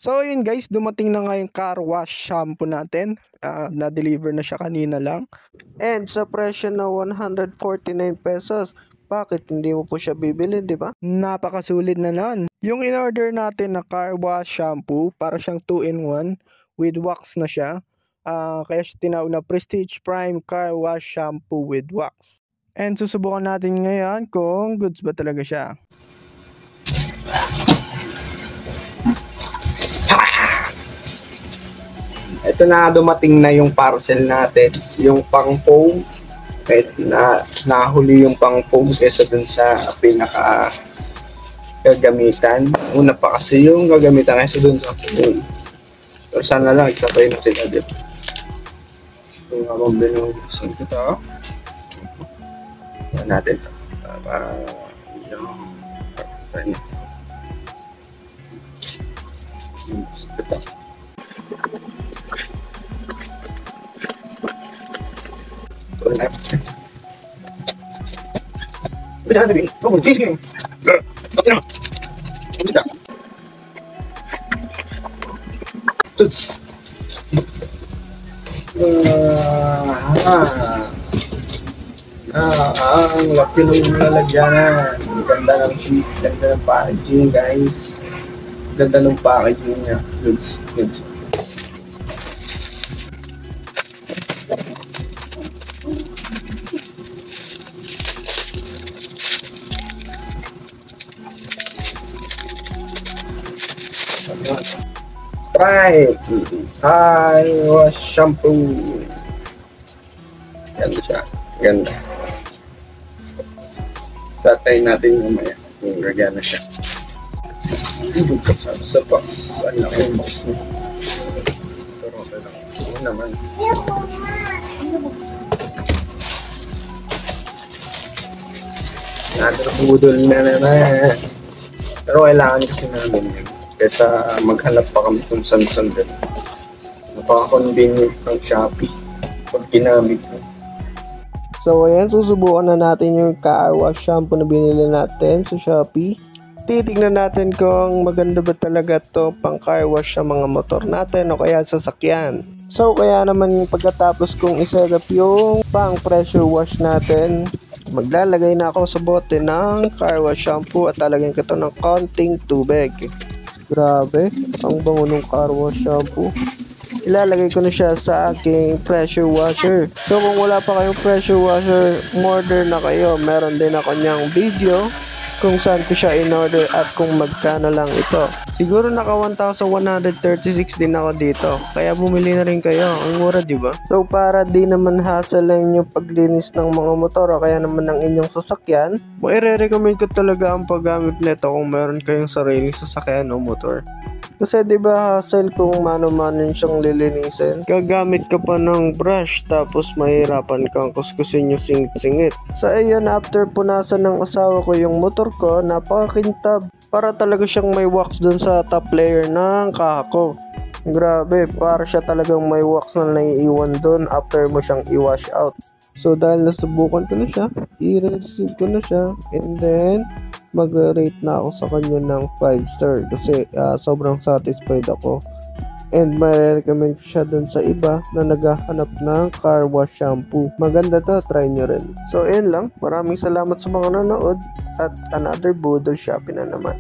So yun guys, dumating na nga yung car wash shampoo natin. Na-deliver na siya kanina lang. And sa presyo na 149 pesos. Bakit hindi mo po siya bibili, di ba? Napakasulit na nun. Yung in-order natin na car wash shampoo, para siyang 2-in-1 with wax na siya. Kaya siya tinawag na Prestige Prime Car Wash Shampoo with Wax. And susubukan natin ngayon kung goods ba talaga siya. Ito na, dumating na yung parcel natin, yung pang foam. Kahit nahuli yung pang foam kesa dun sa pinaka gagamitan. Una pa kasi yung gagamitan kaysa dun sa foam. Pero sana lang isabay na sila dito. Kung nga mabili ng ito, natin ito. Para yung ito. Udah ada nih, tunggu sini. Terus, ang laki ng lalagyanan. Ganda ng sheet, ganda ng packaging, guys. Ganda ng packaging niya. Goods. Right, car wash shampoo. Ganda siya, ganda. Satay natin mamaya kung gagana siya. Hindi kasama sa box. Saan lang yung box niya? Pero okay lang. Oo naman. Natrabudol na naman. Pero kailangan kasi namin yun. Kesa maghanap pa kami kung saan-saan din. Napaka-convenient ng Shopee pag ginamit mo. So ayan, susubukan na natin yung car wash shampoo na binili natin sa Shopee. Titignan natin kung maganda ba talaga to pang car wash sa mga motor natin o kaya sasakyan. So kaya naman pagkatapos kong iset up yung pang pressure wash natin, maglalagay na ako sa bote ng car wash shampoo at talagyan ko ito ng konting tubig. Grabe, ang bango ng car wash shampoo. Ilalagay ko na siya sa aking pressure washer. So kung wala pa kayong pressure washer, order na kayo. Meron din ako niyang video kung saan ko siya in-order at kung magkano lang ito. Siguro naka 1,136 din ako dito. Kaya bumili na rin kayo. Ang mura, di ba? So para di naman hassle lang yung paglinis ng mga motor o kaya naman ng inyong sasakyan, i-recommend ko talaga ang paggamit nito kung meron kayong sariling sasakyan o motor. Kasi di ba hassle kung mano-mano siyang lilinisin. Gagamit ka pa ng brush tapos mahirapan kang kuskusin yung singit-singit. So ayun, after punasan ng asawa ko yung motor ko, napakakintab. Para talaga siyang may wax dun sa top layer ng kako. Grabe, para siya talagang may wax na naiiwan dun after mo siyang i-wash out. So dahil nasubukan ko na siya, i-receive ko na siya, and then magre-rate na ako sa kanya ng 5 star kasi sobrang satisfied ako. And may-recommend ko siya dun sa iba na naghahanap ng car wash shampoo. Maganda to, try nyo rin. So ayun lang, maraming salamat sa mga nanood at another Budol Shopee na naman.